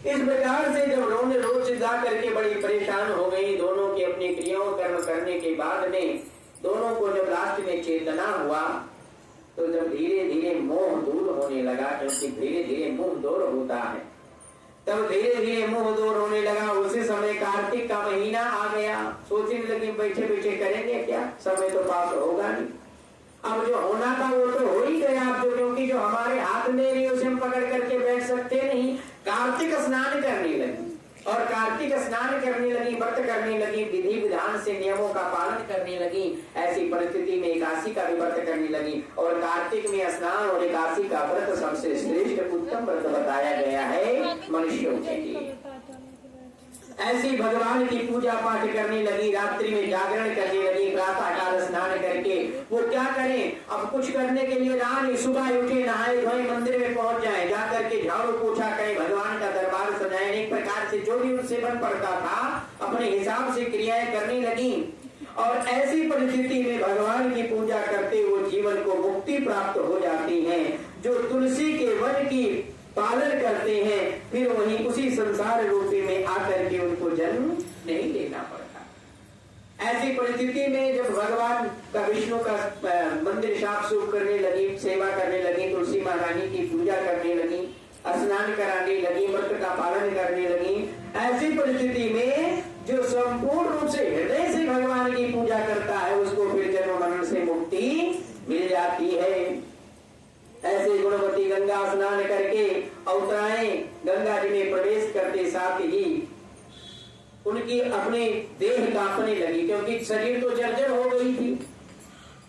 इस प्रकार से जब उन्होंने रोज जा करके बड़ी परेशान हो गई, दोनों की अपनी क्रियाओं कर्म करने के बाद में दोनों को जब लास्ट में चेतना हुआ, तो जब धीरे धीरे मोह दूर होने लगा, क्योंकि धीरे धीरे मोह दूर होता है, तब धीरे धीरे मोह दूर होने लगा। उसी समय कार्तिक का महीना आ गया। सोचने लगी बैठे बैठे करेंगे क्या, समय तो पास होगा नहीं। अब जो होना था वो तो हो ही गया, अब क्योंकि जो हमारे हाथ में नहीं उसे हम पकड़ करके बैठ सकते नहीं। कार्तिक स्नान करने लगी और कार्तिक स्नान करने लगी, व्रत करने लगी, विधि विधान से नियमों का पालन करने लगी। ऐसी परिस्थिति में एकादशी का भी व्रत करने लगी। और कार्तिक में स्नान और एकादशी का व्रत सबसे श्रेष्ठ उत्तम व्रत बताया गया है मनुष्यों के लिए। ऐसी भगवान की पूजा पाठ करने लगी, रात्रि में जागरण करने लगी, प्रातः काल स्नान करके वो क्या करें, अब कुछ करने के लिए रहा नहीं। सुबह उठे, नहाए धोए, मंदिर में पहुंच जाए, जा करके झाड़ू पोछा करें, भगवान का दरबार सजाए, एक प्रकार से जो भी उनसे बन पड़ता था अपने हिसाब से क्रियाएं करने लगी। और ऐसी परिस्थिति में भगवान की पूजा करते वो जीवन को मुक्ति प्राप्त हो जाती है। जो तुलसी के वन की पालन करते हैं, फिर वहीं उसी संसार रूपी में आकर के उनको जन्म नहीं लेना पड़ता। ऐसी परिस्थिति में जब भगवान का विष्णु का मंदिर साफ सूफ करने लगी, सेवा करने लगी, तुलसी महारानी की पूजा करने लगी, स्नान कराने लगी, व्रत का पालन करने लगी, ऐसी परिस्थिति में जो संपूर्ण रूप से हृदय से भगवान की पूजा करता है उसको फिर जन्म मरण से मुक्ति मिल जाती है। ऐसे गुणवती गंगा स्नान करके अवतराएं, गंगा जी में प्रवेश करते साथ ही उनकी अपने देह कांपने लगी, क्योंकि शरीर तो जर्जर हो गई थी,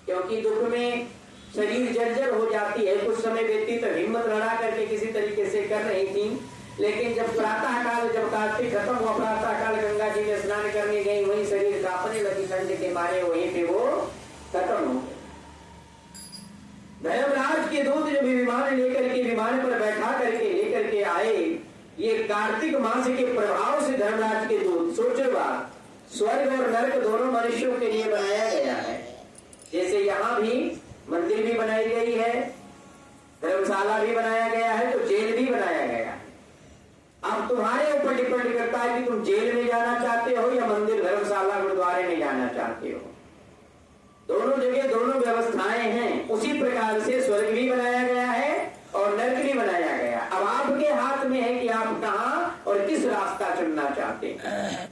क्योंकि दुख में शरीर जर्जर हो जाती है। कुछ समय व्यक्ति तो हिम्मत लड़ा करके किसी तरीके से कर रही थी, लेकिन जब प्रातः काल, जब कार्तिक खत्म हुआ, प्रातः काल गंगा जी में स्नान करने गई, वही शरीर कांपने लगी ठंड के मारे, वहीं पे वो खत्म हो गए। धर्मराज के दूत जो विमान लेकर के विमान पर बैठा करके लेकर के आए, ये कार्तिक मास के प्रभाव से धर्मराज के दूत, सोचो बात, स्वर्ग और नरक दोनों मनुष्यों के लिए बनाया गया है। जैसे यहाँ भी मंदिर भी बनाई गई है, धर्मशाला भी बनाया गया है, तो जेल भी बनाया गया है। अब तुम्हारे ऊपर डिपेंड करता है कि तुम जेल में जाना चाहते हो या मंदिर, धर्मशाला, गुरुद्वारे में जाना चाहते हो। दोनों जगह दोनों व्यवस्थाएं हैं। उसी प्रकार से स्वर्ग भी बनाया गया है और नरक भी बनाया गया। अब आपके हाथ में है कि आप कहां और किस रास्ता चुनना चाहते हैं।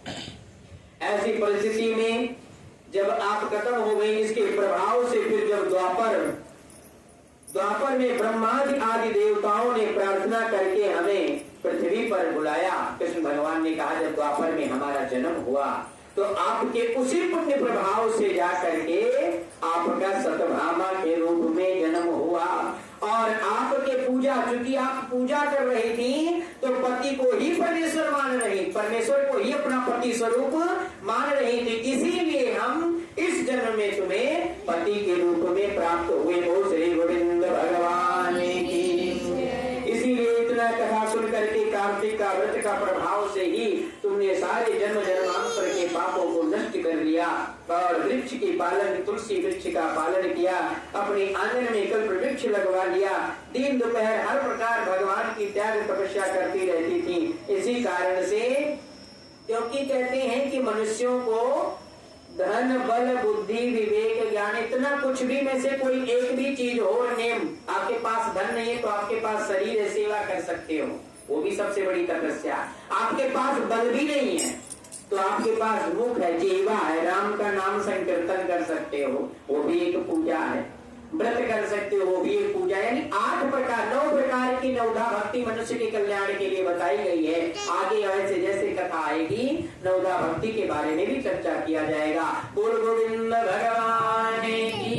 ऐसी परिस्थिति में जब आप खत्म हो गई इसके प्रभाव से, फिर जब द्वापर में ब्रह्मादि आदि देवताओं ने प्रार्थना करके हमें पृथ्वी पर बुलाया। कृष्ण भगवान ने कहा जब द्वापर में हमारा जन्म हुआ तो आपके उसी पुण्य प्रभाव से जाकर के आपका सतभामा के रूप में जन्म हुआ। और आपके पूजा, चूंकि आप पूजा कर रही थी तो पति को ही परमेश्वर मान रही, परमेश्वर को ही अपना पति स्वरूप मान रही थी, इसीलिए हम इस जन्म में तुम्हें पति के रूप में प्राप्त हुए हो। श्री गोविंद भगवान की। इसीलिए इतना कथा सुन करके कार्तिक का व्रत का प्रभाव से ही तुमने सारे जन्म जन्मांतर के पापों को नष्ट कर लिया और वृक्ष की पालन, तुलसी वृक्ष का पालन किया, अपने आंगन में कल्प वृक्ष लगवा लिया, दिन दोपहर हर प्रकार भगवान की त्याग तपस्या करती रहती थी। इसी कारण से, क्योंकि कहते हैं कि मनुष्यों को धन बल बुद्धि विवेक ज्ञान, इतना कुछ भी में से कोई एक भी चीज हो, नेम, आपके पास धन नहीं है तो आपके पास शरीर है, सेवा कर सकते हो, वो भी सबसे बड़ी तपस्या। आपके पास बल भी नहीं है तो आपके पास मुख है, जीवा है, राम का नाम संकीर्तन कर सकते हो, वो भी एक पूजा है। व्रत कर सकते हो, वो भी एक पूजा। यानी 8 प्रकार 9 प्रकार की नवधा भक्ति मनुष्य के कल्याण के लिए बताई गई है। आगे ऐसे जैसे कथा आएगी नवधा भक्ति के बारे में भी चर्चा किया जाएगा। बोल गोविंद भगवान की।